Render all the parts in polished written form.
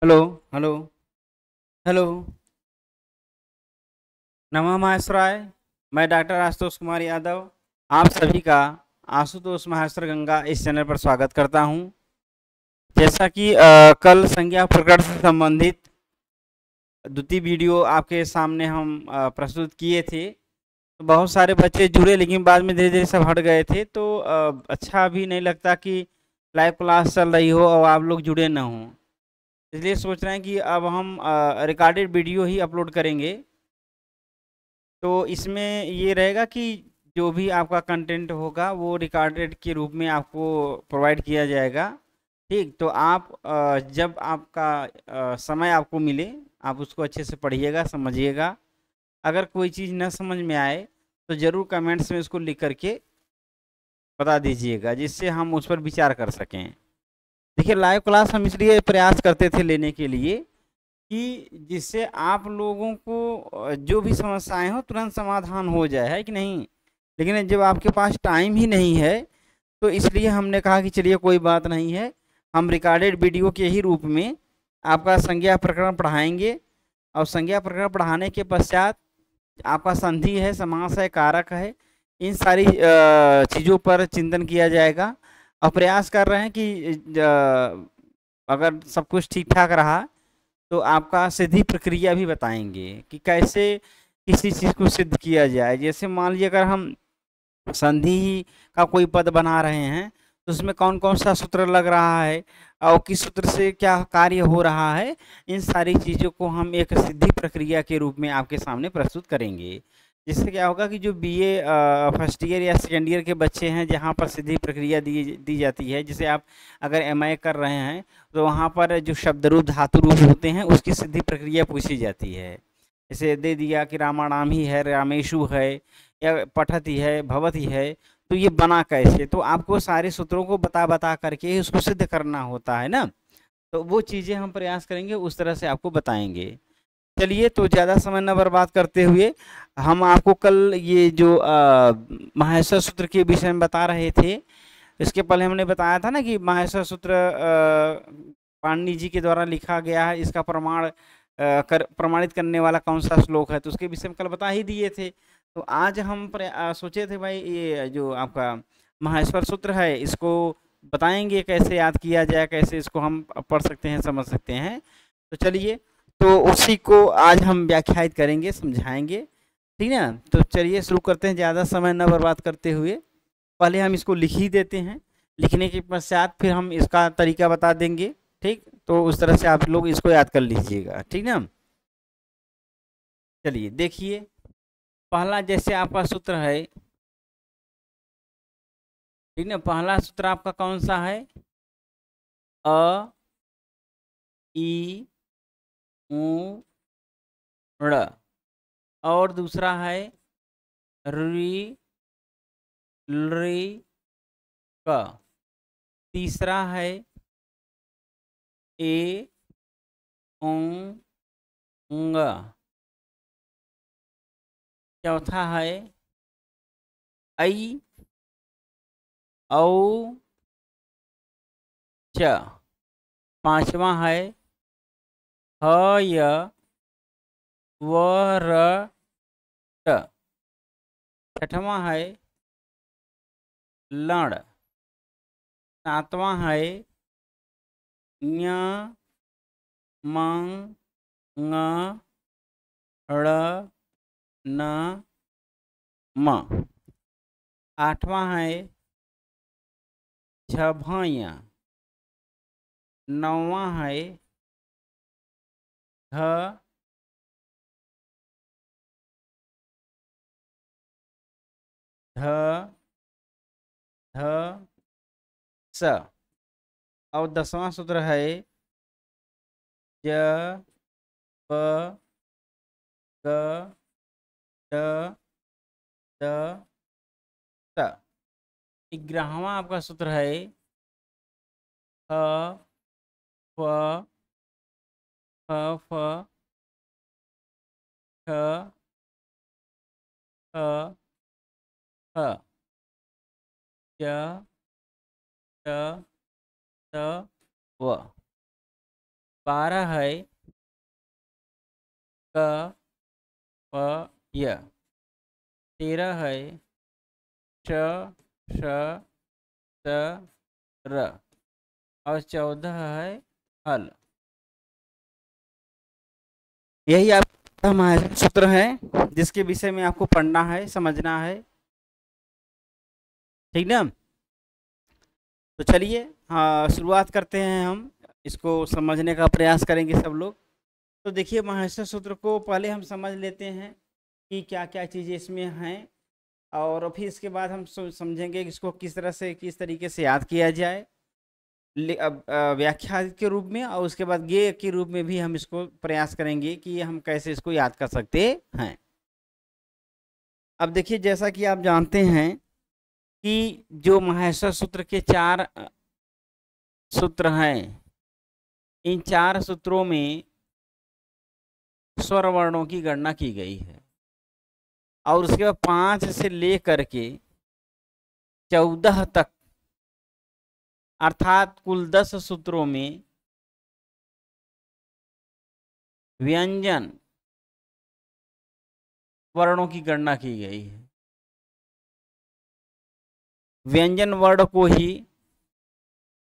Hello. Hello. Hello. नमः माहेश्वराय। मैं doctor Ashutosh Kumar Yadav आप सभी का आशुतोष माहेश्वर गंगा इस चैनल पर स्वागत करता हूं। जैसा कि कल संज्ञा प्रकरण से संबंधित द्वितीय वीडियो आपके सामने हम प्रस्तुत किए थे, तो बहुत सारे बच्चे जुड़े, लेकिन बाद में धीरे धीरे सब हट गए थे। तो अच्छा भी नहीं लगता कि लाइव क्लास चल रही हो और आप लोग जुड़े ना हों। इसलिए सोच रहे हैं कि अब हम रिकॉर्डेड वीडियो ही अपलोड करेंगे। तो इसमें ये रहेगा कि जो भी आपका कंटेंट होगा वो रिकॉर्डेड के रूप में आपको प्रोवाइड किया जाएगा। ठीक, तो आप जब आपका समय आपको मिले, आप उसको अच्छे से पढ़िएगा, समझिएगा। अगर कोई चीज़ न समझ में आए तो ज़रूर कमेंट्स में उसको लिख करके बता दीजिएगा, जिससे हम उस पर विचार कर सकें। देखिए, लाइव क्लास हम इसलिए प्रयास करते थे लेने के लिए कि जिससे आप लोगों को जो भी समस्याएं हो तुरंत समाधान हो जाए, है कि नहीं। लेकिन जब आपके पास टाइम ही नहीं है, तो इसलिए हमने कहा कि चलिए कोई बात नहीं है, हम रिकॉर्डेड वीडियो के ही रूप में आपका संज्ञा प्रकरण पढ़ाएंगे। और संज्ञा प्रकरण पढ़ाने के पश्चात आपका संधि है, समास है, कारक है, इन सारी चीज़ों पर चिंतन किया जाएगा। और प्रयास कर रहे हैं कि अगर सब कुछ ठीक ठाक रहा तो आपका सिद्धि प्रक्रिया भी बताएंगे कि कैसे किसी चीज़ को सिद्ध किया जाए। जैसे मान लीजिए अगर हम संधि का कोई पद बना रहे हैं, तो उसमें कौन कौन सा सूत्र लग रहा है और किस सूत्र से क्या कार्य हो रहा है, इन सारी चीज़ों को हम एक सिद्धि प्रक्रिया के रूप में आपके सामने प्रस्तुत करेंगे। जिससे क्या होगा कि जो बीए फर्स्ट ईयर या सेकेंड ईयर के बच्चे हैं, जहाँ पर सिद्धि प्रक्रिया दी दी जाती है, जैसे आप अगर एमए कर रहे हैं तो वहाँ पर जो शब्द रूप धातु रूप होते हैं उसकी सिद्धि प्रक्रिया पूछी जाती है। जैसे दे दिया कि रामाणाम ही है, रामेशु है, या पठती है, भवती है, तो ये बना कैसे, तो आपको सारे सूत्रों को बता बता करके उसको सिद्ध करना होता है ना। तो वो चीज़ें हम प्रयास करेंगे, उस तरह से आपको बताएंगे। चलिए, तो ज़्यादा समय न बर्बाद करते हुए हम आपको कल ये जो माहेश्वर सूत्र के विषय में बता रहे थे। इसके पहले हमने बताया था ना कि माहेश्वर सूत्र पाणिनि जी के द्वारा लिखा गया है, इसका प्रमाणित करने वाला कौन सा श्लोक है, तो उसके विषय में कल बता ही दिए थे। तो आज हम सोचे थे भाई ये जो आपका माहेश्वर सूत्र है इसको बताएंगे कैसे याद किया जाए, कैसे इसको हम पढ़ सकते हैं, समझ सकते हैं। तो चलिए, तो उसी को आज हम व्याख्यायित करेंगे, समझाएंगे। ठीक है, तो चलिए शुरू करते हैं ज़्यादा समय न बर्बाद करते हुए। पहले हम इसको लिख ही देते हैं, लिखने के पश्चात फिर हम इसका तरीका बता देंगे। ठीक, तो उस तरह से आप लोग इसको याद कर लीजिएगा, ठीक ना। चलिए देखिए, पहला जैसे आपका सूत्र है, ठीक ना, पहला सूत्र आपका कौन सा है, अ ई उ ड़। और दूसरा है री लृ क। तीसरा है ए ओं ङ। चौथा है ऐ औ च। पांचवा है ह य व र ट। छठवां है लण। सातवां है ञ मं ङ ड़ न म। आठवां है झभय। नौवां है ध ध ध स। और 10वां सूत्र है ज प ग ड द त। 11वां आपका सूत्र है ह फ फ फ ह ह ज ट त व। 12 है क प य, 13 है श श त र और 14 है हल। यही आपका महाजन सूत्र है जिसके विषय में आपको पढ़ना है, समझना है, ठीक ना। तो चलिए हाँ शुरुआत करते हैं, हम इसको समझने का प्रयास करेंगे सब लोग। तो देखिए महाजन सूत्र को पहले हम समझ लेते हैं कि क्या क्या चीज़ें इसमें हैं, और फिर इसके बाद हम समझेंगे कि इसको किस तरह से किस तरीके से याद किया जाए व्याख्या के रूप में, और उसके बाद गेय के रूप में भी हम इसको प्रयास करेंगे कि हम कैसे इसको याद कर सकते हैं। अब देखिए जैसा कि आप जानते हैं कि जो महाश्वर सूत्र के 4 सूत्र हैं, इन 4 सूत्रों में स्वर वर्णों की गणना की गई है, और उसके बाद 5 से लेकर के 14 तक अर्थात कुल 10 सूत्रों में व्यंजन वर्णों की गणना की गई है। व्यंजन वर्ण को ही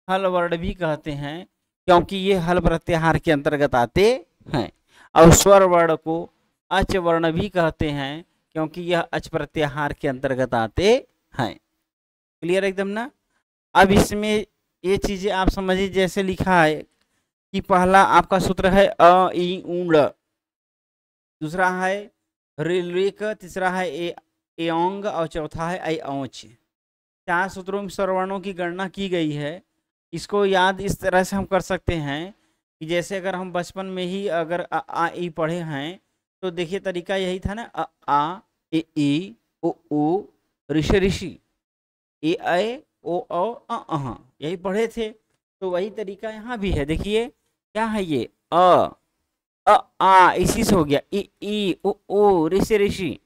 हल वर्ण भी कहते हैं क्योंकि ये हल प्रत्याहार के अंतर्गत आते हैं, और स्वर वर्ण को अच वर्ण भी कहते हैं क्योंकि यह अच प्रत्याहार के अंतर्गत आते हैं। क्लियर एकदम ना। अब इसमें ये चीजें आप समझिए, जैसे लिखा है कि पहला आपका सूत्र है अ ई ऊंड, दूसरा है ऋक, तीसरा है ए ओंग और चौथा है ऐ औच। 4 सूत्रों में स्वरवर्णों की गणना की गई है। इसको याद इस तरह से हम कर सकते हैं कि जैसे अगर हम बचपन में ही अगर आ ई पढ़े हैं तो देखिए तरीका यही था ना, अ आ ए ई ओ ऊ ऋषि ए ऐ ओ औ अ, यही पढ़े थे। तो वही तरीका यहाँ भी है। देखिए क्या है ये अ आ इसी से हो गया, ई ओ ओ ऋषि।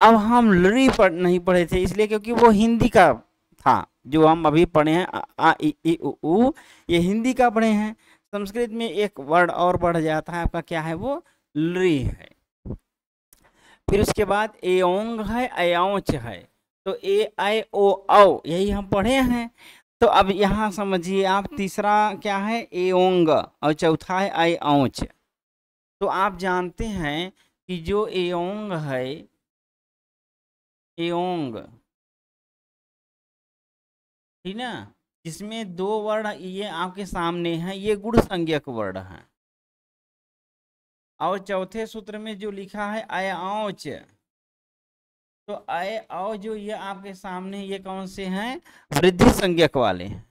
अब हम लरी नहीं पढ़े थे इसलिए क्योंकि वो हिंदी का था, जो हम अभी पढ़े हैं आ ई उ, ये हिंदी का पढ़े हैं। संस्कृत में एक वर्ड और बढ़ जाता है आपका, क्या है वो, लरी है। फिर उसके बाद एओंग है, अयोच है, तो ए आई ओ औ यही हम पढ़े हैं। तो अब यहाँ समझिए आप, तीसरा क्या है एओंग और चौथा है आई औच। तो आप जानते हैं कि जो एओंग है, एओंग ठीक ना, जिसमें 2 वर्ण ये आपके सामने हैं, ये गुण संज्ञक वर्ण है। और चौथे सूत्र में जो लिखा है अय औच, तो अय औ जो ये आपके सामने ये कौन से हैं, वृद्धि संज्ञक वाले हैं।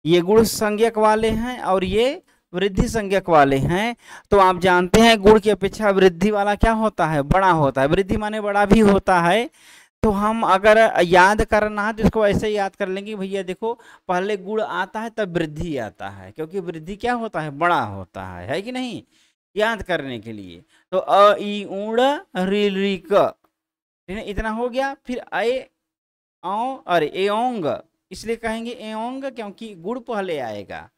ये गुण संज्ञक वाले हैं और ये वृद्धि संज्ञक वाले हैं। तो आप जानते हैं गुण की अपेक्षा वृद्धि वाला क्या होता है, बड़ा होता है। वृद्धि माने बड़ा भी होता है। तो हम अगर याद करना है तो इसको ऐसे याद कर लेंगे, भैया देखो पहले गुण आता है तब वृद्धि आता है, क्योंकि वृद्धि क्या होता है, बड़ा होता है कि नहीं, याद करने के लिए। तो अ ई ऊण रि क, इतना हो गया। फिर अ औ और एओंग, इसलिए कहेंगे एओंग क्योंकि गुण पहले आएगा,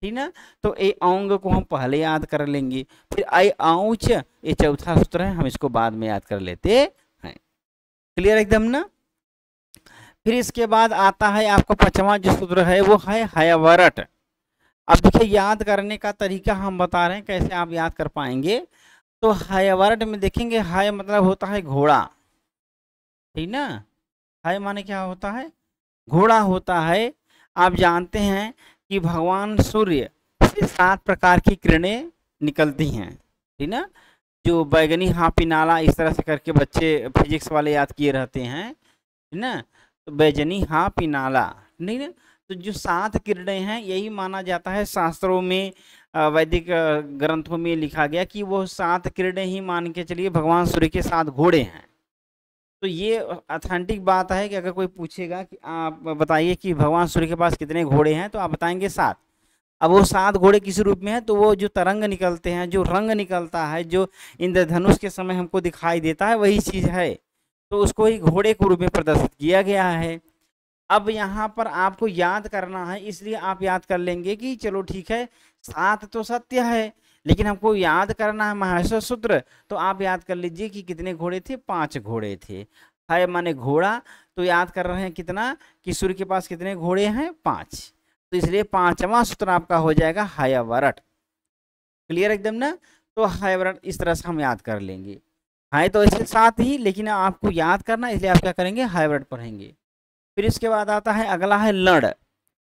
ठीक ना। तो एओंग को हम पहले याद कर लेंगे। फिर अय औच ये चौथा सूत्र है, हम इसको बाद में याद कर लेते हैं। क्लियर एकदम ना। फिर इसके बाद आता है आपका 5वां जो सूत्र है वो है हयवरट। अब देखिए याद करने का तरीका हम बता रहे हैं कैसे आप याद कर पाएंगे। तो हयवरट में देखेंगे, हय मतलब होता है घोड़ा, ठीक ना। हय माने क्या होता है, घोड़ा होता है। आप जानते हैं कि भगवान सूर्य से 7 प्रकार की किरणें निकलती हैं, ठीक ना। जो बैगनी हाफी नाला इस तरह से करके बच्चे फिजिक्स वाले याद किए रहते हैं, ठीक ना। तो बैजनी हाफी नाला, नहीं ना। तो जो 7 किरणें हैं यही माना जाता है, शास्त्रों में वैदिक ग्रंथों में लिखा गया कि वो 7 किरणें ही मान के चलिए भगवान सूर्य के 7 घोड़े हैं। तो ये ऑथेंटिक बात है कि अगर कोई पूछेगा कि आप बताइए कि भगवान सूर्य के पास कितने घोड़े हैं, तो आप बताएंगे 7। अब वो 7 घोड़े किस रूप में है, तो वो जो तरंग निकलते हैं, जो रंग निकलता है, जो इंद्रधनुष के समय हमको दिखाई देता है, वही चीज़ है। तो उसको ही घोड़े के रूप में प्रदर्शित किया गया है। अब यहाँ पर आपको याद करना है, इसलिए आप याद कर लेंगे कि चलो ठीक है 7 तो सत्य है, लेकिन हमको याद करना है माहेश्वर सूत्र। तो आप याद कर लीजिए कि कितने घोड़े थे, 5 घोड़े थे। है माने घोड़ा, तो याद कर रहे हैं कितना, कि सूर्य के पास कितने घोड़े हैं, 5। तो इसलिए 5वां सूत्र आपका हो जाएगा हयवरट। क्लियर एकदम ना। तो हयवरट इस तरह से हम याद कर लेंगे। है तो इसके साथ ही, लेकिन आपको याद करना, इसलिए आप क्या करेंगे, हयवरट पढ़ेंगे। फिर इसके बाद आता है अगला है लड़।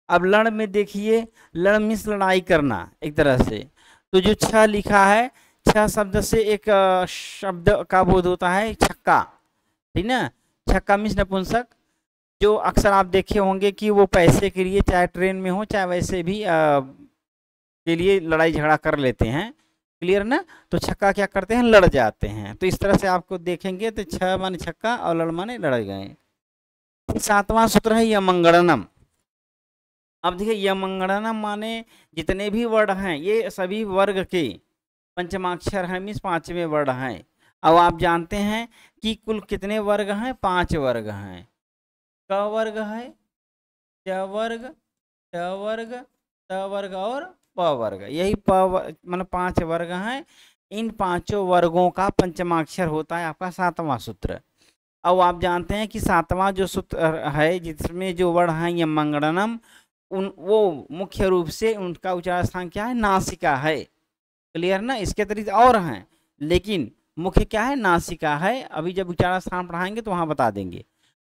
अब लड़ में देखिए, लड़ मीन्स लड़ाई करना एक तरह से। तो जो 6 लिखा है, 6 शब्द से एक शब्द का बोध होता है छक्का, ठीक ना। छक्का मीन्स नपुंसक, जो अक्सर आप देखे होंगे कि वो पैसे के लिए, चाहे ट्रेन में हो चाहे वैसे भी के लिए लड़ाई झगड़ा कर लेते हैं। क्लियर ना। तो छक्का क्या करते हैं, लड़ जाते हैं। तो इस तरह से आपको देखेंगे तो 6 माने छक्का और लड़ माने लड़ गए। 7वां सूत्र है यमंगणनम। अब देखिए यमंगणनम माने जितने भी वर्ण हैं ये सभी वर्ग के पंचमाक्षर हैं, मीन्स 5वें वर्ण हैं। अब आप जानते हैं कि कुल कितने वर्ग हैं, 5 वर्ग हैं। क वर्ग है, च वर्ग, ट वर्ग, त वर्ग और प वर्ग। यही मतलब 5 वर्ग हैं। इन 5 वर्गों का पंचमाक्षर होता है आपका 7वां सूत्र। अब आप जानते हैं कि 7वां जो सूत्र है जिसमें जो वर्ण है यमंगणनम, वो मुख्य रूप से उनका उच्चारण स्थान क्या है, नासिका है। क्लियर ना। इसके अतिरिक्त और हैं, लेकिन मुख्य क्या है, नासिका है। अभी जब उच्चारण स्थान पढ़ाएंगे तो वहां बता देंगे।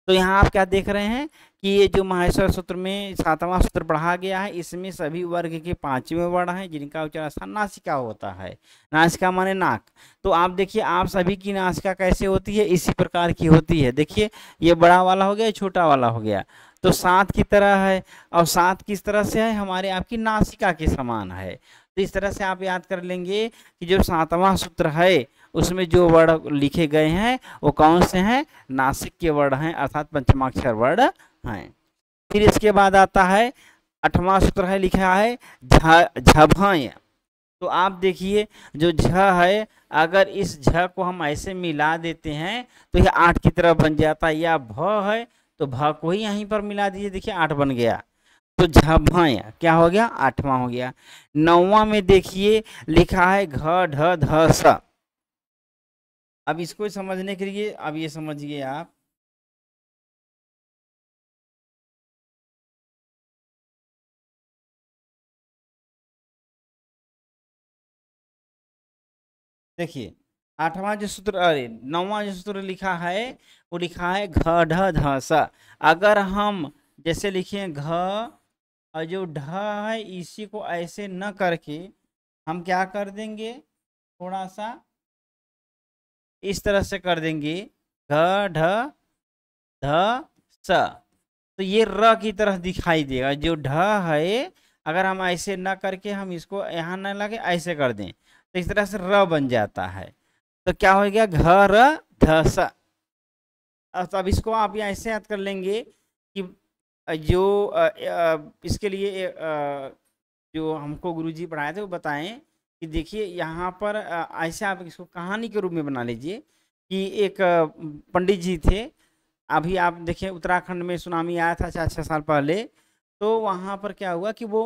तो यहाँ आप क्या देख रहे हैं कि ये जो माहेश्वर सूत्र में 7वां सूत्र पढ़ा गया है, इसमें सभी वर्ग के 5वें वर्ण हैं जिनका उच्चारण स्थान नासिका होता है। नासिका माने नाक। तो आप देखिए आप सभी की नासिका कैसे होती है, इसी प्रकार की होती है। देखिए ये बड़ा वाला हो गया, छोटा वाला हो गया। तो 7 की तरह है, और 7 किस तरह से है, हमारे आपकी नासिका के समान है। तो इस तरह से आप याद कर लेंगे कि जो 7वां सूत्र है उसमें जो वर्ण लिखे गए हैं वो कौन से हैं, नासिक के वर्ण हैं, अर्थात पंचमाक्षर वर्ण हैं। फिर इसके बाद आता है 8वां सूत्र है, लिखा है झभय। तो आप देखिए जो झ है, अगर इस झ को हम ऐसे मिला देते हैं तो यह 8 की तरह बन जाता है। या भ है तो भ को ही यहीं पर मिला दीजिए, देखिए 8 बन गया। तो झभय क्या हो गया, 8वां हो गया। 9वां में देखिए लिखा है घ ढ ध स। अब इसको समझने के लिए अब ये समझिए आप, देखिए 8वां जो सूत्र, अरे 9वां जो सूत्र लिखा है वो लिखा है घ ढ ध स। अगर हम जैसे लिखे घ और जो ढ है इसी को ऐसे न करके हम क्या कर देंगे, थोड़ा सा इस तरह से कर देंगे घ ढ ध स, तो ये र की तरह दिखाई देगा। जो ढ है अगर हम ऐसे न करके हम इसको यहाँ न लगे ऐसे कर दें तो इस तरह से र बन जाता है। तो क्या हो गया, घ र ध स। अब इसको आप यहाँ ऐसे याद कर लेंगे कि जो इसके लिए जो हमको गुरुजी पढ़ाए थे वो बताएं कि देखिए यहाँ पर ऐसे आप इसको कहानी के रूप में बना लीजिए कि एक पंडित जी थे। अभी आप देखिए उत्तराखंड में सुनामी आया था 4-6 साल पहले। तो वहाँ पर क्या हुआ कि वो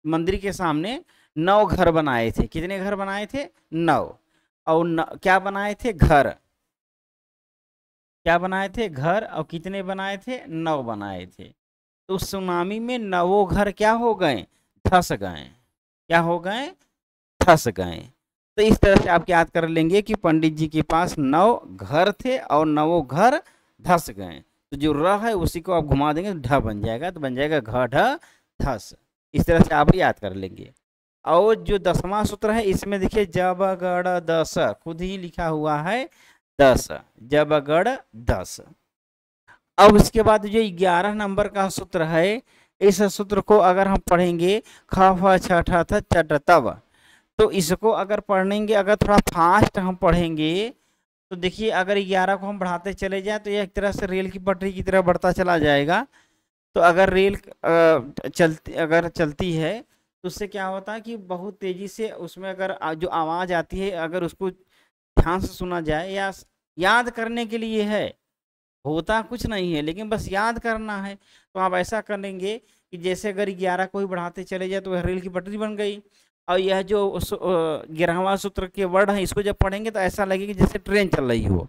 मंदिर के सामने 9 घर बनाए थे। कितने घर बनाए थे, 9। और क्या बनाए थे, घर। क्या बनाए थे, घर। और कितने बनाए थे, 9 बनाए थे। तो सुनामी में 9 घर क्या हो गए, धस गए। क्या हो गए, धस गए। तो इस तरह से आप याद कर लेंगे कि पंडित जी के पास 9 घर थे और 9 घर धस गए। तो जो र है उसी को आप घुमा देंगे तो ढ बन जाएगा, तो बन जाएगा घ ढ धस। इस तरह से आप याद कर लेंगे। और जो 10वां सूत्र है इसमें देखिए जब गड़ दस, खुद ही लिखा हुआ है 10, जब गड़ 10। अब इसके बाद जो 11 नंबर का सूत्र है, इस सूत्र को अगर हम पढ़ेंगे ख फ छ ठ थ चट तब, तो इसको अगर पढ़ेंगे, अगर थोड़ा फास्ट हम पढ़ेंगे तो देखिए अगर 11 को हम बढ़ाते चले जाए तो यह एक तरह से रेल की पटरी की तरह बढ़ता चला जाएगा। तो अगर रेल चलती है तो उससे क्या होता है कि बहुत तेज़ी से उसमें अगर जो आवाज़ आती है अगर उसको ध्यान से सुना जाए या याद करने के लिए है होता कुछ नहीं है, लेकिन बस याद करना है। तो आप ऐसा करेंगे कि जैसे अगर 11 को ही बढ़ाते चले जाए तो वह रेल की पटरी बन गई। और यह जो 11वां सूत्र के वर्ड है, इसको जब पढ़ेंगे तो ऐसा लगेगा जैसे ट्रेन चल रही हो।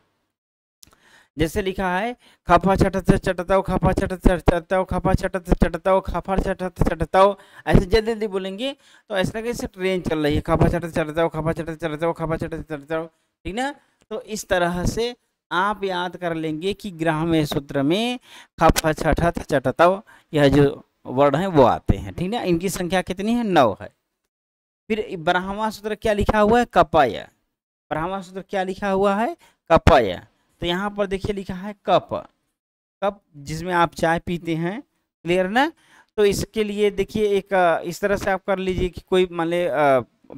जैसे लिखा है खफा छटत चटताओ, खफा छटत चटताओ, खफा छटत चटताओ, खफा छटत चटताओ, ऐसे जल्दी जल्दी बोलेंगे तो ऐसा लगेगा जैसे ट्रेन चल रही है। खफा छटत चटताओ, खफा छटत चटताओ, खफा छटत चटताओ, ठीक ना। तो इस तरह से आप याद कर लेंगे कि ग्राम्य सूत्र में खफा छठत चटताओ यह जो वर्ड है वो आते हैं, ठीक ना। इनकी संख्या कितनी है? 9 है। फिर ब्राह्मण सूत्र क्या लिखा हुआ है? कपाय। ब्राह्मण सूत्र क्या लिखा हुआ है? कपाय। तो यहाँ पर देखिए लिखा है कप, कप जिसमें आप चाय पीते हैं, क्लियर ना। तो इसके लिए देखिए एक इस तरह से आप कर लीजिए कि कोई मान ले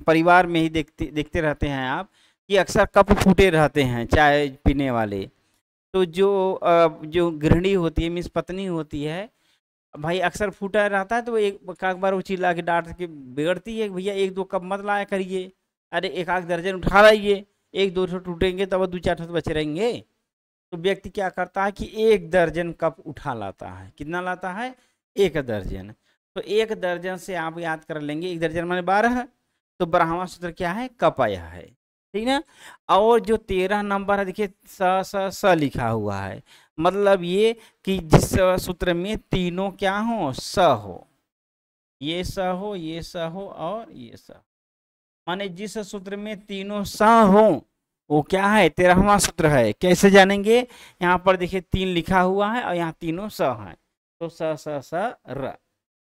परिवार में ही देखते रहते हैं आप कि अक्सर कप फूटे रहते हैं चाय पीने वाले। तो जो गृहिणी होती है, मीन्स पत्नी होती है, भाई अक्सर फूटा रहता है, तो वो एक बार वो चिल्ला के डांट के बिगड़ती है, भैया 1-2 कप मत लाया करिए, अरे 1-8 दर्जन उठा लाइए, 1-2 टूटेंगे तब 2-4 तो बचे रहेंगे। तो व्यक्ति क्या करता है कि 1 दर्जन कप उठा लाता है। कितना लाता है? 1 दर्जन। तो 1 दर्जन से आप याद कर लेंगे, 1 दर्जन माने 12। तो ब्राह्मण सूत्र क्या है? कपाय है, ठीक ना। और जो 13 नंबर है देखिए स लिखा हुआ है, मतलब ये कि जिस सूत्र में तीनों क्या हो? स हो, ये स हो, ये स हो और ये स, माने जिस सूत्र में तीनों स हो वो क्या है? 13वां सूत्र है। कैसे जानेंगे? यहाँ पर देखिए 3 लिखा हुआ है और यहाँ तीनों स हैं, तो स स स र,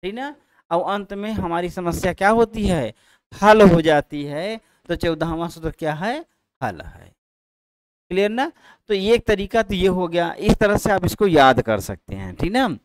ठीक ना। और अंत में हमारी समस्या क्या होती है? हल हो जाती है। तो 14वां सूत्र क्या है? हल है, क्लियर ना। तो ये एक तरीका तो ये हो गया, इस तरह से आप इसको याद कर सकते हैं, ठीक ना।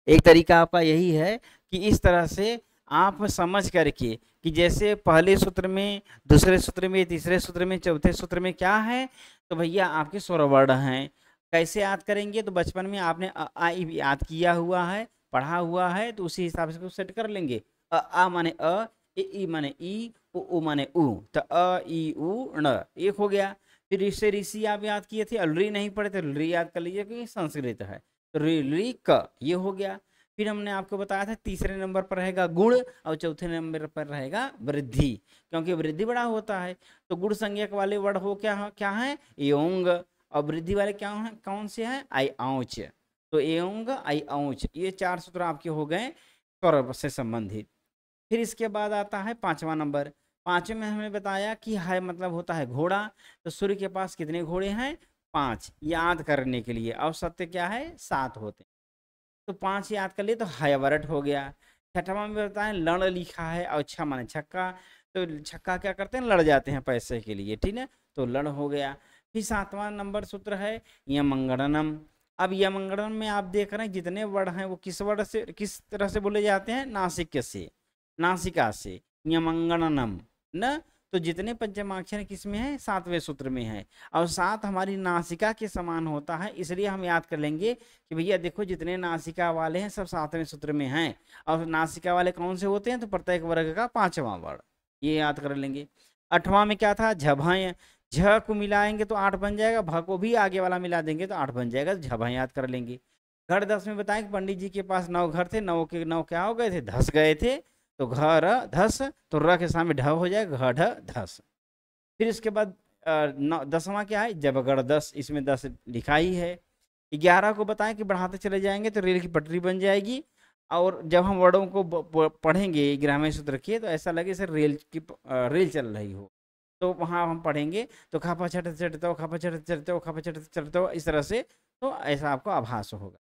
एक तरीका आपका यही है कि इस तरह से आप समझ करके कि जैसे पहले सूत्र में, दूसरे सूत्र में, तीसरे सूत्र में, चौथे सूत्र में क्या है, तो भैया आपके स्वर वर्ण हैं। कैसे याद करेंगे? तो बचपन में आपने अ आ इ याद किया हुआ है, पढ़ा हुआ है, तो उसी हिसाब से सेट कर लेंगे। आ माने अ, ई माने ई, उ माने उ, तो अ ई उ ण, एक हो गया। फिर ऋषि ऋषि आप याद किए थे, री नहीं पढ़े तो री याद कर लीजिए क्योंकि संस्कृत है, तो री क, ये हो गया। फिर हमने आपको बताया था तीसरे नंबर पर रहेगा गुण और चौथे नंबर पर रहेगा वृद्धि, क्योंकि वृद्धि बड़ा होता है। तो गुण संज्ञक वाले वर्ड हो क्या है? योंग। और वृद्धि वाले क्या है? कौन से हैं? आई औच। तो एयोंग आई औच, ये 4 सूत्र आपके हो गए स्वर से संबंधित। फिर इसके बाद आता है 5वां नंबर। 5वें में हमने बताया कि है मतलब होता है घोड़ा। तो सूर्य के पास कितने घोड़े हैं? 5, याद करने के लिए। और सत्य क्या है? 7 होते हैं। तो 5 याद कर लिए तो हायवरट हो गया। 6वां में बताएं लड़ लिखा है और 6 माने छक्का, तो छक्का क्या करते हैं? लड़ जाते हैं पैसे के लिए, ठीक है, तो लड़ हो गया। फिर 7वां नंबर सूत्र है यमंगणनम। अब यमंगणनम में आप देख रहे हैं जितने वर्ड हैं वो किस वर्ड से, किस तरह से बोले जाते हैं? नासिक से, नासिका से, यमंगणनम न। तो जितने पंचमाक्षर किस में है? 7वें सूत्र में है। और 7 हमारी नासिका के समान होता है, इसलिए हम याद कर लेंगे कि भैया देखो जितने नासिका वाले हैं सब 7वें सूत्र में हैं। और नासिका वाले कौन से होते हैं? तो प्रत्येक वर्ग का 5वां वर्ड, ये याद कर लेंगे। 8वां में क्या था? झभाएं। झ को मिलाएंगे तो 8 बन जाएगा, भ को भी आगे वाला मिला देंगे तो 8 बन जाएगा, तो झभाएं याद कर लेंगे। घर 10 में बताएं कि पंडित जी के पास 9 घर थे, 9 के 9 क्या हो गए थे? धस गए थे। तो घर धस, तो र के सामने ढ हो जाएगा, घ ढ धस। फिर इसके बाद 10वां क्या है? जबगढ़ 10, इसमें 10 लिखा ही है। 11 को बताएं कि बढ़ाते चले जाएंगे तो रेल की पटरी बन जाएगी। और जब हम वर्डों को पढ़ेंगे ग्राम्य सूत्र के तो ऐसा लगे सर रेल चल रही हो, तो वहाँ हम पढ़ेंगे तो खापा छट चटतो, खापा छट चटतो, खापा छट चटतो, इस तरह से, तो ऐसा आपको आभास होगा।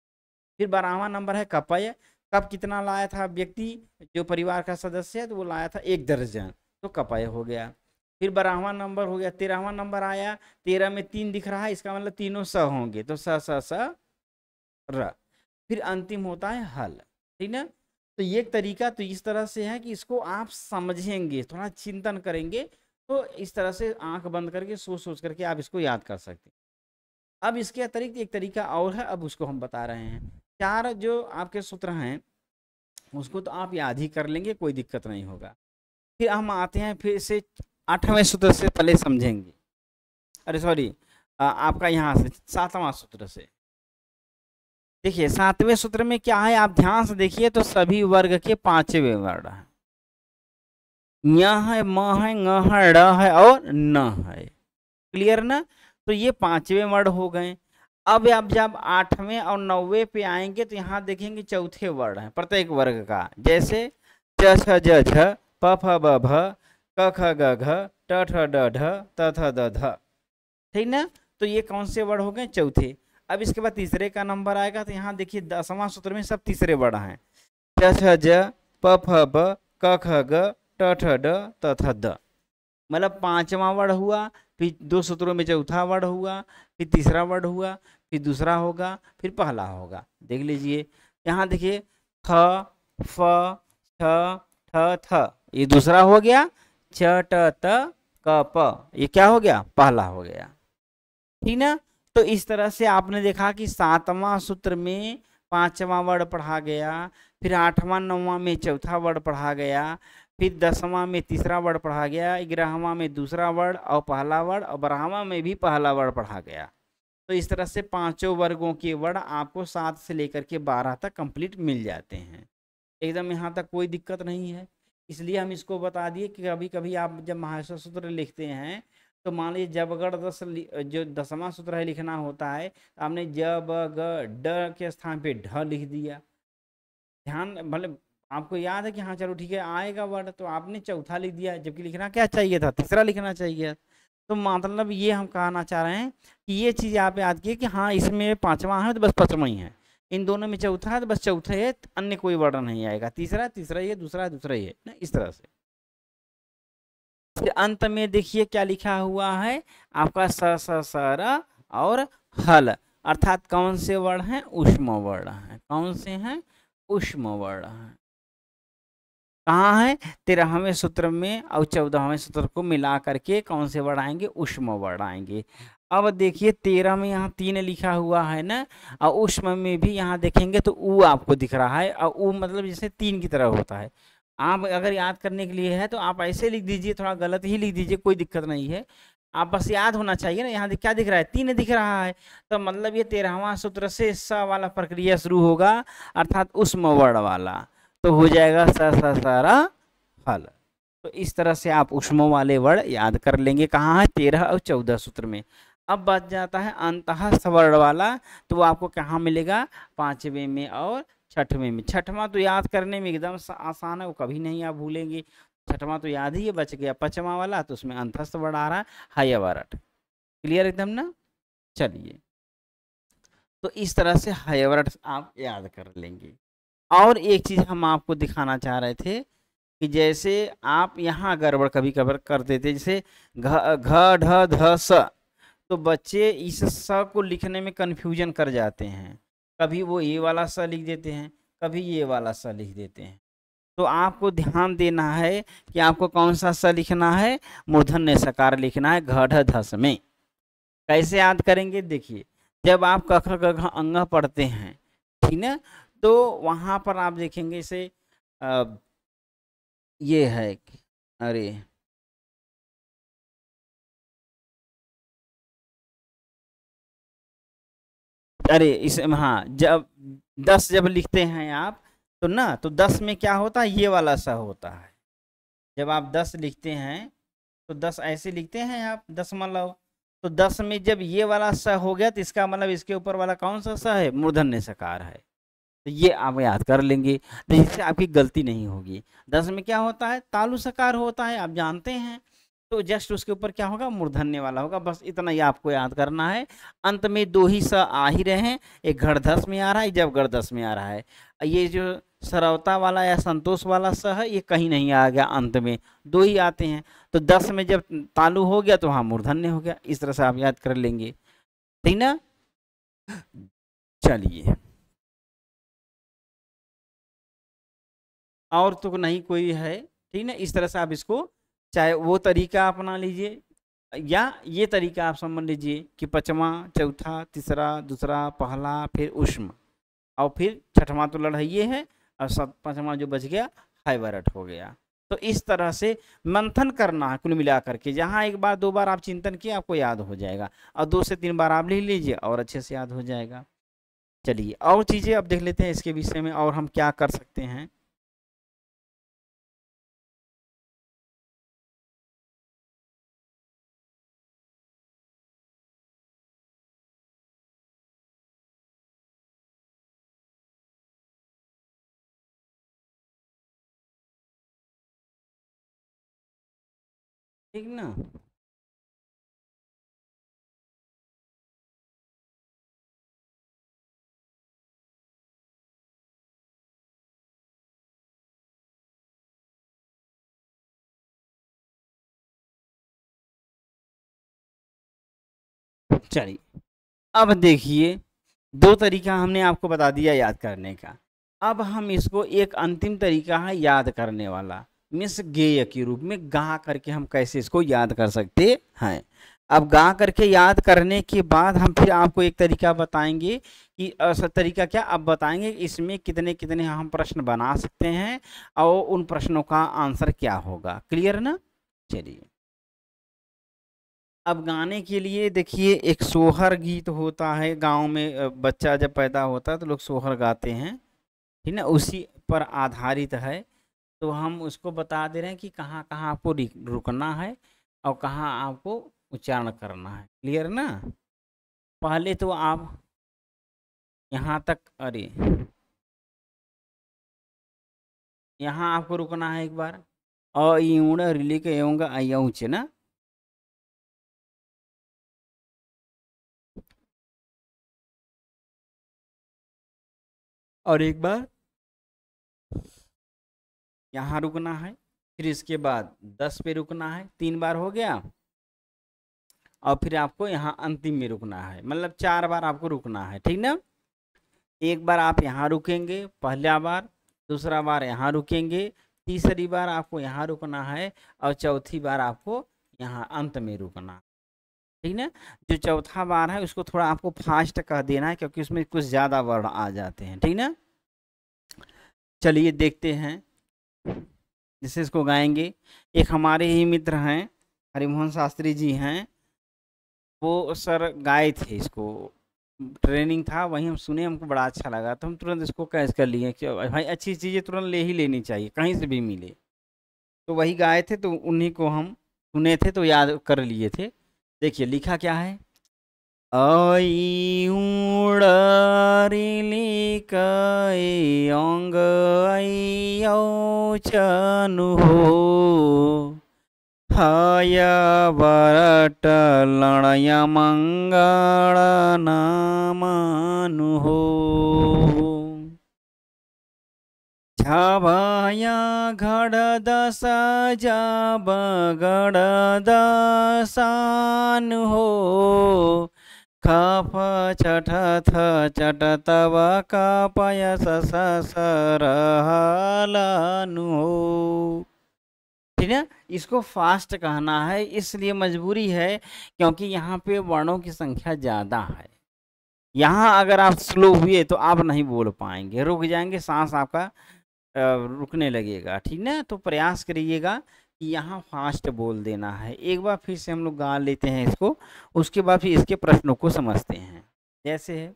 फिर 12वां नंबर है कपय। कप कितना लाया था व्यक्ति? जो परिवार का सदस्य है तो वो लाया था 1 दर्जन, तो कपय हो गया। फिर 12वां नंबर हो गया। 13वां नंबर आया, 13 में 3 दिख रहा है, इसका मतलब तीनों स होंगे, तो स स स र। फिर अंतिम होता है हल, ठीक ना। तो ये एक तरीका तो इस तरह से है कि इसको आप समझेंगे, थोड़ा चिंतन करेंगे, तो इस तरह से आंख बंद करके सोच सोच करके आप इसको याद कर सकते हैं। अब इसके अतिरिक्त एक तरीका और है, अब उसको हम बता रहे हैं। 4 जो आपके सूत्र हैं उसको तो आप याद ही कर लेंगे, कोई दिक्कत नहीं होगा। फिर हम आते हैं फिर से 8वें सूत्र से पहले समझेंगे, अरे सॉरी आपका यहाँ से 7वां सूत्र से। देखिए 7वें सूत्र में क्या है, आप ध्यान से देखिए तो सभी वर्ग के 5वें वर्ण है, य है, म है, ङ है, ड़ है और न है। क्लियर ना? तो ये 5वें वर्ण हो गए। अब आप जब 8वें और 9वें पे आएंगे तो यहाँ देखेंगे चौथे वर्ण है प्रत्येक वर्ग का, जैसे च छ ज झ प फ ब भ क ख ग घ ट ठ ड ढ त थ द ध। ठीक ना? तो ये कौन से वर्ण हो गए? चौथे। अब इसके बाद तीसरे का नंबर आएगा तो यहाँ देखिए 10वां सूत्र में सब तीसरे वर्ण हैं, च छ ज प फ ब क ख ग ट ठ ड त थ द। मतलब 5वां वर्ण हुआ, फिर 2 सूत्रों में चौथा वर्ण हुआ, फिर तीसरा वर्ण हुआ, फिर दूसरा होगा, फिर पहला होगा। देख लीजिए यहाँ देखिए थ फ छ ठ थ, ये दूसरा हो गया। च ट त क प, ये क्या हो गया? पहला हो गया। ठीक ना? तो इस तरह से आपने देखा कि 7वां सूत्र में 5वां वर्ण पढ़ा गया, फिर 8वां 9वां में चौथा वर्ण पढ़ा गया, फिर 10वां में तीसरा वर्ण पढ़ा गया, 11वां में दूसरा वर्ण और पहला वर्ण, और 12वां में भी पहला वर्ण पढ़ा गया। तो इस तरह से 5 वर्गों के वर्ण आपको 7 से लेकर के 12 तक कंप्लीट मिल जाते हैं। एकदम यहाँ तक कोई दिक्कत नहीं है। इसलिए हम इसको बता दिए कि कभी कभी आप जब महाश्वर सूत्र लिखते हैं तो मान लीजिए जब अगर जो 10वां सूत्र है लिखना होता है, तो आपने ज ब ग ड के स्थान पे ढ लिख दिया। ध्यान भले आपको याद है कि हाँ चलो ठीक है आएगा वर्ड, तो आपने चौथा लिख दिया, जबकि लिखना क्या चाहिए था? तीसरा लिखना चाहिए। तो मतलब ये हम कहना चाह रहे हैं कि ये चीज़ आप याद कीजिए कि हाँ इसमें 5वां है तो बस 5वां ही है, इन दोनों में चौथा है तो बस चौथा है, अन्य कोई वर्ण नहीं आएगा। तीसरा तीसरा ये, दूसरा दूसरा ये ना, इस तरह से। फिर अंत में देखिए क्या लिखा हुआ है आपका स स स र और हल, अर्थात कौन से वर्ण हैं? ऊष्म वर्ण हैं। कौन से हैं? ऊष्म वर्ण हैं। कहाँ है? 13वें सूत्र में और 14वें सूत्र को मिला करके कौन से वर्ण आएंगे? ऊष्म वर्ण आएंगे। अब देखिए 13 में यहाँ 3 लिखा हुआ है ना, और ऊष्म में भी यहाँ देखेंगे तो ऊ आपको दिख रहा है, और ऊ मतलब जैसे 3 की तरह होता है। आप अगर याद करने के लिए है तो आप ऐसे लिख दीजिए, थोड़ा गलत ही लिख दीजिए, कोई दिक्कत नहीं है। आप बस याद होना चाहिए ना। यहाँ क्या दिख रहा है? 3 दिख रहा है, तो मतलब ये 13वां सूत्र से स वाला प्रक्रिया शुरू होगा, अर्थात ऊष्म वर्ण वाला, तो हो जाएगा स स स र हल। तो इस तरह से आप ऊष्म वाले वर्ण याद कर लेंगे। कहाँ है? 13 और 14 सूत्र में। अब बच जाता है अंतः स्वर्ण वाला, तो वो आपको कहाँ मिलेगा? 5वें में और 6वें में। 6वां तो याद करने में एकदम आसान है, वो कभी नहीं आप भूलेंगे। 6वां तो याद ही है, बच गया 5वां वाला, तो उसमें अंतस्थ वर्ण आ रहा है हयवरट। क्लियर एकदम ना? चलिए, तो इस तरह से हयवरट आप याद कर लेंगे। और एक चीज़ हम आपको दिखाना चाह रहे थे कि जैसे आप यहाँ गड़बड़ कभी कभार कर देते, जैसे घ ढ ध स, तो बच्चे इस स को लिखने में कन्फ्यूजन कर जाते हैं। कभी वो ये वाला स लिख देते हैं, कभी ये वाला स लिख देते हैं। तो आपको ध्यान देना है कि आपको कौन सा स लिखना है? मूर्धन्य सकार लिखना है घ ढ ध स में। कैसे याद करेंगे? देखिए जब आप क ख ग घ अंग पढ़ते हैं, ठीक ना, तो वहाँ पर आप देखेंगे इसे ये है, अरे अरे इस हाँ, जब 10 जब लिखते हैं आप तो ना, तो 10 में क्या होता है? ये वाला सा होता है। जब आप 10 लिखते हैं तो 10 ऐसे लिखते हैं आप, 10 मतलब, तो 10 में जब ये वाला स हो गया तो इसका मतलब इसके ऊपर वाला कौन सा स है? मूर्धन्य सकार है। तो ये आप याद कर लेंगे, तो इससे आपकी गलती नहीं होगी। 10 में क्या होता है? तालु सकार होता है, आप जानते हैं। तो जस्ट उसके ऊपर क्या होगा? मूर्धन्य वाला होगा। बस इतना ही आपको याद करना है। अंत में 2 ही स आ ही रहे हैं, एक घड़धस में आ रहा है, जब गढ़दस में आ रहा है। ये जो सरवता वाला या संतोष वाला स है, ये कहीं नहीं आ गया, अंत में 2 ही आते हैं। तो 10 में जब तालु हो गया तो वहाँ मूर्धन्य हो गया। इस तरह से आप याद कर लेंगे, ठीक ना? चलिए, और तो नहीं कोई है, ठीक ना? इस तरह से आप इसको चाहे वो तरीका अपना लीजिए या ये तरीका आप समझ लीजिए कि 5वां, चौथा, तीसरा, दूसरा, पहला, फिर ऊष्म, और फिर 6वां तो लड़ाइए है, और 5वां जो बच गया हाइवरट हो गया। तो इस तरह से मंथन करना है कुल मिलाकर के। जहाँ 1 बार 2 बार आप चिंतन किए आपको याद हो जाएगा, और 2 से 3 बार आप लिख लीजिए और अच्छे से याद हो जाएगा। चलिए और चीज़ें अब देख लेते हैं इसके विषय में और हम क्या कर सकते हैं। ठीक ना। चलिए अब देखिए, दो तरीका हमने आपको बता दिया याद करने का। अब हम इसको एक अंतिम तरीका है याद करने वाला, मिस गेय के रूप में गा करके हम कैसे इसको याद कर सकते हैं। अब गा करके याद करने के बाद हम फिर आपको एक तरीका बताएंगे कि तरीका क्या, अब बताएंगे इसमें कितने कितने हम प्रश्न बना सकते हैं और उन प्रश्नों का आंसर क्या होगा। क्लियर ना। चलिए अब गाने के लिए देखिए, एक सोहर गीत होता है गांव में, बच्चा जब पैदा होता है तो लोग सोहर गाते हैं, ठीक ना, उसी पर आधारित है। तो हम उसको बता दे रहे हैं कि कहाँ कहाँ आपको रुकना है और कहाँ आपको उच्चारण करना है। क्लियर ना। पहले तो आप यहाँ तक, अरे यहाँ आपको रुकना है एक बार, अ यूण रिलिक एवंगा अयौच ना। और एक बार यहाँ रुकना है, फिर इसके बाद 10 पे रुकना है, 3 बार हो गया। और फिर आपको यहाँ अंतिम में रुकना है, मतलब 4 बार आपको रुकना है, ठीक ना। एक बार आप यहाँ रुकेंगे पहला बार, दूसरा बार यहाँ रुकेंगे, तीसरी बार आपको यहाँ रुकना है और चौथी बार आपको यहाँ अंत में रुकना, ठीक ना। जो चौथा बार है उसको थोड़ा आपको फास्ट कह देना है क्योंकि उसमें कुछ ज़्यादा वर्ण आ जाते हैं, ठीक ना। चलिए देखते हैं, जैसे इसको गाएंगे। एक हमारे ही मित्र हैं, हरिमोहन शास्त्री जी हैं, वो सर गाए थे इसको, ट्रेनिंग था वहीं हम सुने, हमको बड़ा अच्छा लगा तो हम तुरंत इसको कैच कर लिए कि भाई अच्छी चीज़ें तुरंत ले ही लेनी चाहिए कहीं से भी मिले। तो वही गाए थे तो उन्हीं को हम सुने थे तो याद कर लिए थे। देखिए लिखा क्या है, आई उड़ारिली कई अंग आई चनु हो, हाया बरट लणय मंगल नामनु हो, झबाया घड़ दस जब गड़ दसान हो, खफ छठ थ चट तब कपय सरहलानु हो, ठीक है। इसको फास्ट कहना है, इसलिए मजबूरी है क्योंकि यहाँ पे वर्णों की संख्या ज़्यादा है। यहाँ अगर आप स्लो हुए तो आप नहीं बोल पाएंगे, रुक जाएंगे, सांस आपका रुकने लगेगा, ठीक ना। तो प्रयास करिएगा कि यहाँ फास्ट बोल देना है। एक बार फिर से हम लोग गा लेते हैं इसको, उसके बाद फिर इसके प्रश्नों को समझते हैं। जैसे है,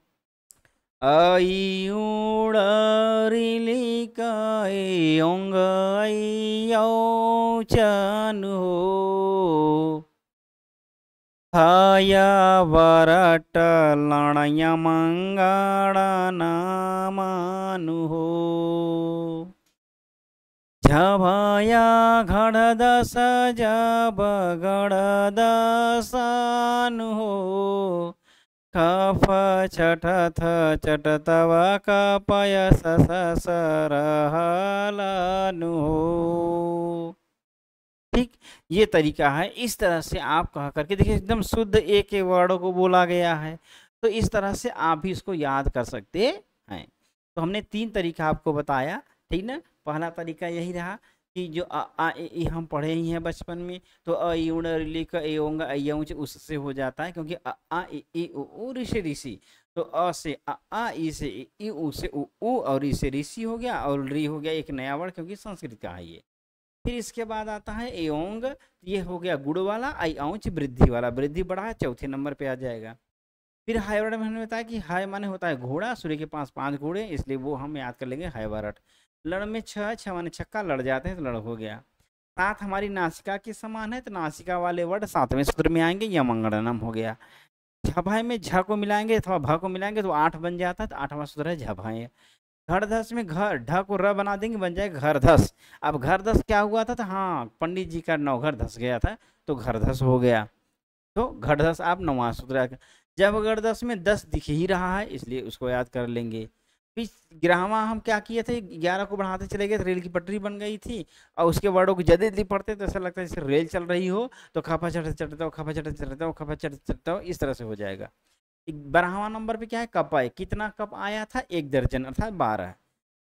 चनु हो, हाया वरट लणय मंगल नामनु हो, झभया घड़ दस जब गड़ दसान हो, कफ छठ थ चट तव कपय सरहलानु हो, ठीक। ये तरीका है, इस तरह से आप कह करके देखिए, एकदम शुद्ध एक एक वर्ड को बोला गया है। तो इस तरह से आप भी इसको याद कर सकते हैं। तो हमने 3 तरीका आपको बताया, ठीक ना। पहला तरीका यही रहा कि जो अ आ ए ई हम पढ़े ही हैं बचपन में, तो अ ई उण लिख ए ओंग अयौच उससे हो जाता है, क्योंकि अ आ ए ई उ ऋषि ऋषि, तो अ से आ ई से ई उ से उ और ई से ऋषि हो गया, और री हो गया एक नया वर्ड क्योंकि संस्कृत का है ये। फिर इसके बाद आता है एओंग, ये हो गया गुड़ वाला, आई औच वृद्धि वाला, वृद्धि बढ़ा है चौथे नंबर पे आ जाएगा। फिर हायवरट में हमने बताया कि हाय माने होता है घोड़ा, सूर्य के पास 5 घोड़े, इसलिए वो हम याद कर लेंगे हायवरट। लड़ में 6, 6 माने छक्का, लड़ जाते हैं तो लड़ हो गया। 7 हमारी नासिका के समान है, तो नासिका वाले वर्ड 7वें सूत्र में आएंगे, यमंगणनम हो गया। झभाए में झ को मिलाएंगे अथवा भ को मिलाएंगे तो 8 बन जाता है, तो 8वां सूत्र है झभाए। घरधस में घर ढ को र बना देंगे, बन जाएगा घरधस। अब घरधस क्या हुआ था, तो हाँ पंडित जी का नौघर धस गया था, तो घरधस हो गया। तो घरधस आप 9वां सूत्र। जब घरधस में 10 दिख ही रहा है, इसलिए उसको याद कर लेंगे। फिर 11वां हम क्या किए थे, 11 को बढ़ाते चले गए, रेल की पटरी बन गई थी, और उसके वर्डों को जल्दी जल्दी पढ़ते तो ऐसा लगता है जैसे रेल चल रही हो, तो खफा चढ़ते चढ़ते हो, खफा चढ़ते चढ़ते हो, खफा चढ़ते चढ़ते हो, इस तरह से हो जाएगा। 12वां नंबर पे क्या है, कप आए, कितना कप आया था, 1 दर्जन अर्थात 12।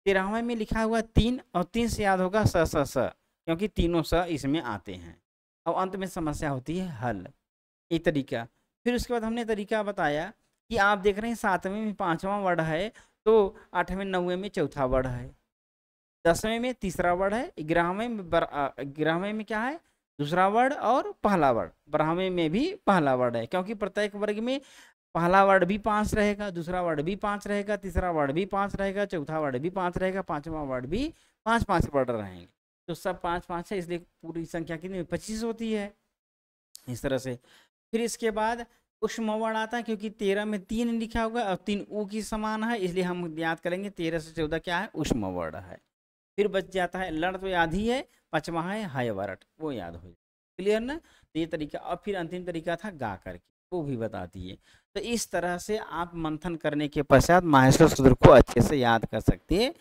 13वें में लिखा हुआ 3, और 3 से याद होगा स स स, क्योंकि तीनों स इसमें आते हैं। और अंत में समस्या होती है हल, एक तरीका। फिर उसके बाद हमने तरीका बताया कि आप देख रहे हैं 7वें में 5वां वर्ड है, तो 8वें 9वें में चौथा वर्ड है, 10वें में तीसरा वर्ड है, 11वें में क्या है, दूसरा वर्ड और पहला वर्ड, 12वें में भी पहला वर्ड है, क्योंकि प्रत्येक वर्ग में पहला वर्ड भी 5 रहेगा, दूसरा वर्ड भी 5 रहेगा, तीसरा वर्ड भी 5 रहेगा, चौथा वर्ड भी 5 रहेगा, 5वां वर्ड भी 5 वर्ड रहेंगे, तो सब 5 है, इसलिए पूरी संख्या कितनी 25 होती है, इस तरह से। फिर इसके बाद उष्म वर्ड आता है, क्योंकि 13 में 3 लिखा होगा और 3 ऊ की समान है, इसलिए हम याद करेंगे 13 से 14 क्या है, उष्म वर्ड है। फिर बच जाता है लड़, तो याद ही है, 5वां है हायवरट, वो याद हो जाए, क्लियर ना। तो ये तरीका। और फिर अंतिम तरीका था गा करके, वो भी बता दिए। तो इस तरह से आप मंथन करने के पश्चात माहेश्वर सूत्र को अच्छे से याद कर सकते हैं।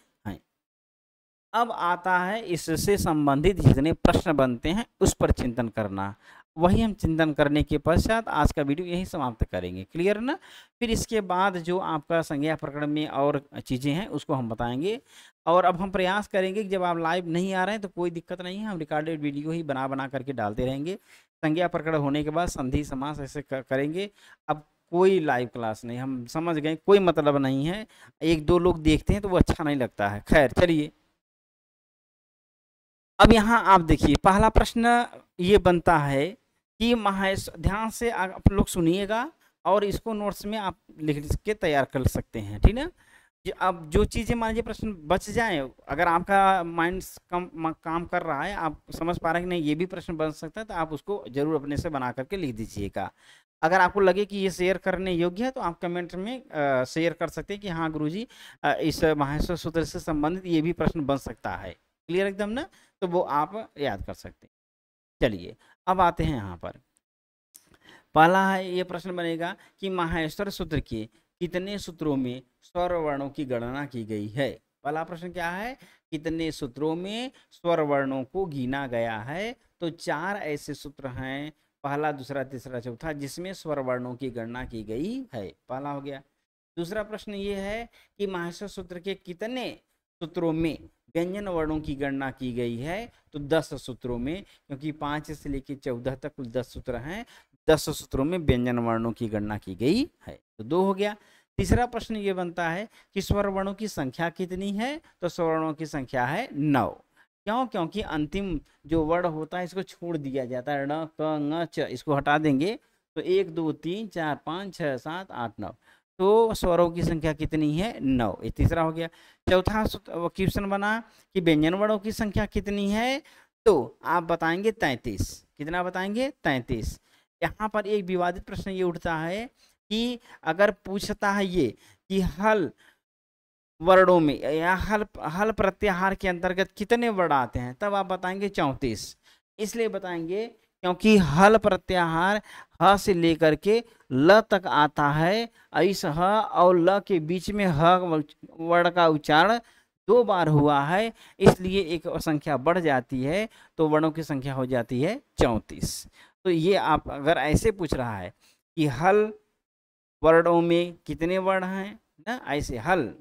अब आता है इससे संबंधित जितने प्रश्न बनते हैं उस पर चिंतन करना, वही हम चिंतन करने के पश्चात आज का वीडियो यही समाप्त करेंगे, क्लियर ना। फिर इसके बाद जो आपका संज्ञा प्रकरण में और चीज़ें हैं उसको हम बताएंगे। और अब हम प्रयास करेंगे कि जब आप लाइव नहीं आ रहे हैं तो कोई दिक्कत नहीं है, हम रिकॉर्डेड वीडियो ही बना करके डालते रहेंगे। संज्ञा प्रकरण होने के बाद संधि समास ऐसे करेंगे। अब कोई लाइव क्लास नहीं, हम समझ गए, कोई मतलब नहीं है, 1-2 लोग देखते हैं तो वो अच्छा नहीं लगता है। खैर चलिए, अब यहाँ आप देखिए पहला प्रश्न ये बनता है कि ध्यान से आप लोग सुनिएगा और इसको नोट्स में आप लिख के तैयार कर सकते हैं, ठीक है। अब जो चीज़ें मान लीजिए प्रश्न बच जाए, अगर आपका माइंड काम कर रहा है, आप समझ पा रहे हैं कि नहीं ये भी प्रश्न बन सकता है, तो आप उसको जरूर अपने से बना करके लिख दीजिएगा। अगर आपको लगे कि ये शेयर करने योग्य है तो आप कमेंट में शेयर कर सकते हैं कि हाँ गुरुजी इस माहेश्वर सूत्र से संबंधित ये भी प्रश्न बन सकता है, क्लियर एकदम ना, तो वो आप याद कर सकते हैं। चलिए अब आते हैं यहाँ पर, पहला है ये प्रश्न बनेगा कि माहेश्वर सूत्र के कितने सूत्रों में स्वर वर्णों की गणना की गई है। पहला प्रश्न क्या है, कितने सूत्रों में स्वर वर्णों को गिना गया है, तो 4 ऐसे सूत्र हैं, पहला दूसरा तीसरा चौथा, जिसमें स्वर वर्णों की गणना की गई है, पहला हो गया। दूसरा प्रश्न ये है कि माहेश्वर सूत्र के कितने सूत्रों में व्यंजन वर्णों की गणना की गई है, तो 10 सूत्रों में, क्योंकि 5 से लेकर 14 तक कुल 10 सूत्र हैं, 10 सूत्रों में व्यंजन वर्णों की गणना की गई है, तो 2 हो गया। तीसरा प्रश्न ये बनता है कि स्वर वर्णों की संख्या कितनी है, तो स्वर वर्णों की संख्या है 9। क्यों, क्योंकि अंतिम जो वर्ण होता है इसको छोड़ दिया जाता है, ण क ङ च, इसको हटा देंगे तो 1 2 3 4 5 6 7 8 9, तो स्वरों की संख्या कितनी है, 9, ये तीसरा हो गया। चौथा क्वेश्चन बना कि व्यंजन वर्णों की संख्या कितनी है, तो आप बताएंगे 33। कितना बताएंगे, 33। यहाँ पर एक विवादित प्रश्न ये उठता है कि अगर पूछता है ये कि हल वर्णों में या हल प्रत्याहार के अंतर्गत कितने वर्ण आते हैं, तब आप बताएंगे 34। इसलिए बताएंगे क्योंकि हल प्रत्याहार ह से लेकर के ल तक आता है, इस ह और ल के बीच में ह वर्ण का उच्चारण 2 बार हुआ है, इसलिए एक संख्या बढ़ जाती है, तो वर्णों की संख्या हो जाती है 34। तो ये आप अगर ऐसे पूछ रहा है कि हल वर्णों में कितने वर्ण हैं ना, ऐसे हल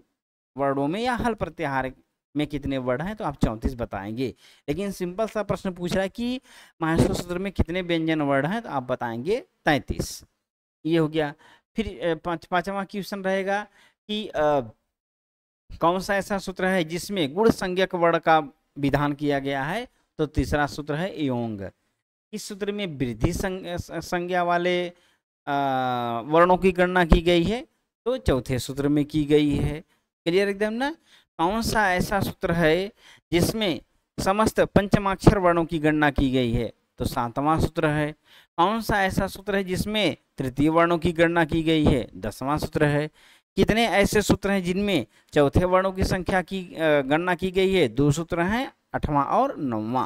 वर्णों में या हल प्रत्याहार में कितने वर्ण हैं, तो आप 34 बताएंगे। लेकिन सिंपल सा प्रश्न पूछ रहा है कि माहेश्वर सूत्र में कितने व्यंजन वर्ण हैं, तो आप बताएंगे 33। ये हो गया। फिर पांचवा क्वेश्चन रहेगा कि कौन सा ऐसा सूत्र है जिसमें गुण संज्ञक वर्ण का विधान किया गया है, तो तीसरा सूत्र है योंग। इस सूत्र में वृद्धि संज्ञा वाले वर्णों की गणना की गई है? तो चौथे सूत्र में की गई है। क्लियर एकदम ना? कौन सा ऐसा सूत्र है जिसमें समस्त पंचमाक्षर वर्णों की गणना की गई है? तो 7वां सूत्र है। कौन सा ऐसा सूत्र है जिसमें तृतीय वर्णों की गणना की गई है? 10वां सूत्र है। कितने ऐसे सूत्र हैं जिनमें चौथे वर्णों की संख्या की गणना की गई है? 2 सूत्र हैं, 8वां और 9वां।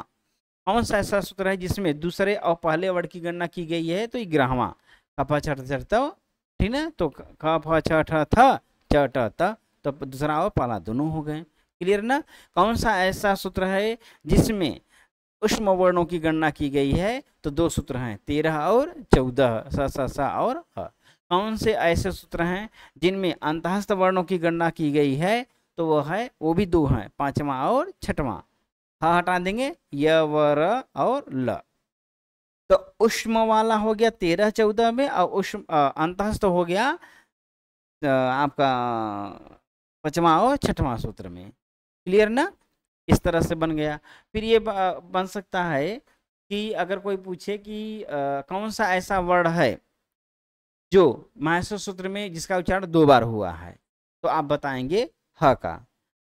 कौन सा ऐसा सूत्र है जिसमें दूसरे और पहले वर्ण की गणना की गई है? तो 11वां। कफ छ ठ त, ठीक ना? तो कफ छ ठ थ च ट त, तो दूसरा और पहला दोनों हो गए। क्लियर ना? कौन सा ऐसा सूत्र है जिसमें उष्म वर्णों की गणना की गई है? तो 2 सूत्र हैं, 13 और 14, स और ह। कौन से ऐसे सूत्र हैं जिनमें अंतःस्थ वर्णों की गणना की गई है? तो वो भी 2 हैं, 5वां और 6वां। हाँ हटा देंगे, य व र और ल। तो उष्म वाला हो गया 13 14 में, और उष्म अंतःस्थ हो गया आपका 5वां और 6वां सूत्र में। क्लियर ना? इस तरह से बन गया। फिर ये बन सकता है कि अगर कोई पूछे कि कौन सा ऐसा वर्ण है जो माहेश्वर सूत्र में जिसका उच्चारण 2 बार हुआ है? तो आप बताएंगे ह का।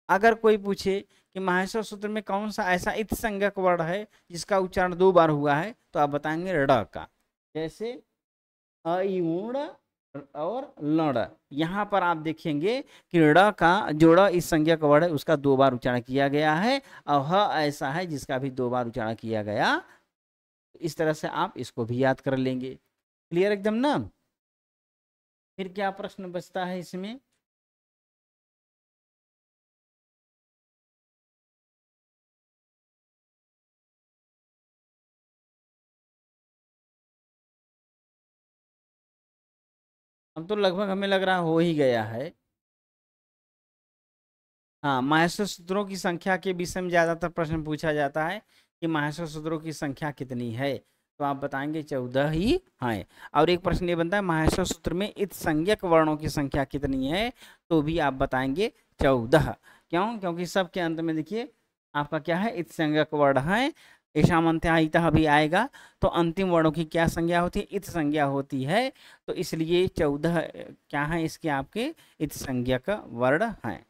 अगर कोई पूछे कि माहेश्वर सूत्र में कौन सा ऐसा इत संज्ञक वर्ण है जिसका उच्चारण 2 बार हुआ है? तो आप बताएंगे ड़ का। जैसे अयुण और लड़। यहाँ पर आप देखेंगे कि ड़ का जो ड़ इस संज्ञक वर्ण है उसका 2 बार उच्चारण किया गया है, और ह ऐसा है जिसका भी 2 बार उच्चारण किया गया। इस तरह से आप इसको भी याद कर लेंगे। क्लियर एकदम ना? फिर क्या प्रश्न बचता है इसमें? अब तो लगभग हमें लग रहा हो ही गया है। हाँ, माहेश्वर सूत्रों की संख्या के विषय में ज्यादातर प्रश्न पूछा जाता है कि माहेश्वर सूत्रों की संख्या कितनी है? तो आप बताएंगे 14 ही है। और एक प्रश्न ये बनता है माहेश्वर सूत्र में इत संज्ञक वर्णों की संख्या कितनी है? तो भी आप बताएंगे 14। क्यों? क्योंकि सबके अंत में देखिए आपका क्या है? इत संज्ञक वर्ण है। ऐशामंत्यायितः भी आएगा तो अंतिम वर्णों की क्या संज्ञा होती है? इत संज्ञा होती है। तो इसलिए 14 क्या है इसके आपके? इत संज्ञक वर्ण है।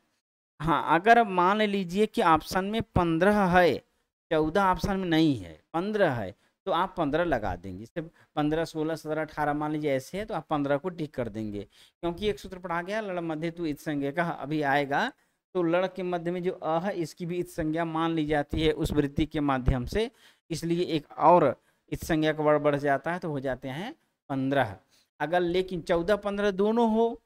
हाँ, अगर मान लीजिए कि ऑप्शन में 15 है, 14 ऑप्शन में नहीं है, 15 है, तो आप 15 लगा देंगे। जैसे 15 16 17 18 मान लीजिए ऐसे है, तो आप 15 को टिक कर देंगे। क्योंकि एक सूत्र पढ़ा गया लड़ मध्य तू इत संज्ञा का अभी आएगा, तो लड़ के मध्य में जो अ है इसकी भी इत संज्ञा मान ली जाती है उस वृत्ति के माध्यम से, इसलिए एक और इत संज्ञा का वर्ड बढ़ जाता है, तो हो जाते हैं 15। अगर लेकिन 14 15 दोनों हो,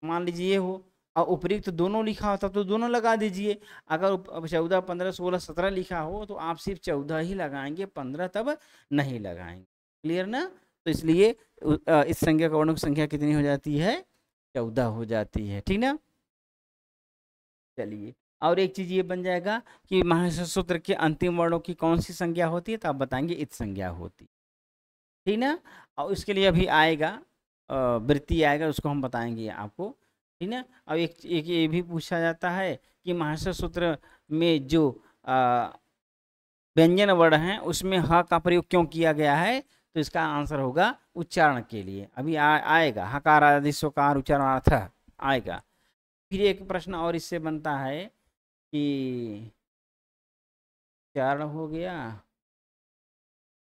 मान लीजिए ये हो और उपयुक्त दोनों लिखा होता तो दोनों लगा दीजिए। अगर 14 15 16 17 लिखा हो तो आप सिर्फ 14 ही लगाएंगे, 15 तब नहीं लगाएंगे। क्लियर ना? तो इसलिए इस संख्या का वर्णों की संख्या कितनी हो जाती है? 14 हो जाती है। ठीक ना? चलिए, और एक चीज ये बन जाएगा कि माहेश्वर सूत्र के अंतिम वर्णों की कौन सी संज्ञा होती है? तो आप बताएंगे इत संज्ञा होती। ठीक ना? और इसके लिए अभी आएगा वृत्ति आएगा, उसको हम बताएंगे आपको। ठीक है? अब एक ये भी पूछा जाता है कि माहेश्वर सूत्र में जो व्यंजन वर्ण हैं उसमें ह का प्रयोग क्यों किया गया है? तो इसका आंसर होगा उच्चारण के लिए। अभी आएगा हकार आदि स्वकार उच्चारणार्थ आएगा। फिर एक प्रश्न और इससे बनता है कि उच्चारण हो गया।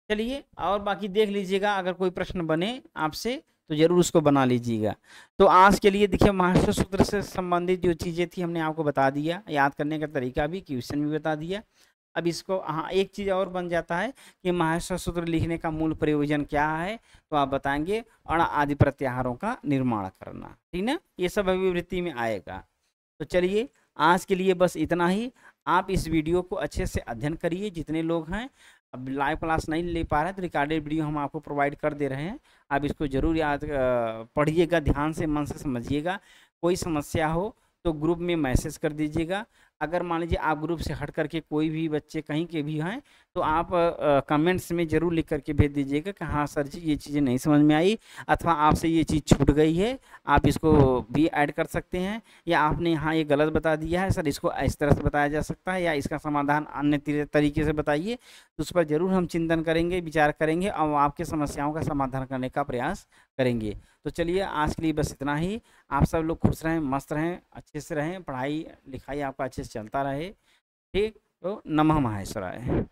चलिए, और बाकी देख लीजिएगा, अगर कोई प्रश्न बने आपसे तो जरूर उसको बना लीजिएगा। तो आज के लिए देखिए माहेश्वर सूत्र से संबंधित जो चीज़ें थी हमने आपको बता दिया, याद करने का तरीका भी, क्वेश्चन भी बता दिया। अब इसको हाँ एक चीज़ और बन जाता है कि माहेश्वर सूत्र लिखने का मूल प्रयोजन क्या है? तो आप बताएंगे अण आदि प्रत्याहारों का निर्माण करना। ठीक ना? ये सब अभिवृत्ति में आएगा। तो चलिए, आज के लिए बस इतना ही। आप इस वीडियो को अच्छे से अध्ययन करिए। जितने लोग हैं अब लाइव क्लास नहीं ले पा रहे हैं तो रिकॉर्डेड वीडियो हम आपको प्रोवाइड कर दे रहे हैं। आप इसको जरूर याद पढ़िएगा, ध्यान से मन से समझिएगा। कोई समस्या हो तो ग्रुप में मैसेज कर दीजिएगा, अगर मान लीजिए आप ग्रुप से हट करके कोई भी बच्चे कहीं के भी हैं, तो आप कमेंट्स में ज़रूर लिख करके भेज दीजिएगा कि हाँ सर जी ये चीज़ें नहीं समझ में आई, अथवा आपसे ये चीज़ छूट गई है, आप इसको भी ऐड कर सकते हैं, या आपने यहाँ ये गलत बता दिया है सर, इसको इस तरह से बताया जा सकता है, या इसका समाधान अन्य तरीके से बताइए। तो उस पर ज़रूर हम चिंतन करेंगे, विचार करेंगे और आपकी समस्याओं का समाधान करने का प्रयास करेंगे। तो चलिए आज के लिए बस इतना ही। आप सब लोग खुश रहें, मस्त रहें, अच्छे से रहें, पढ़ाई लिखाई आपका अच्छे से चलता रहे। ठीक, तो नमः माहेश्वराय।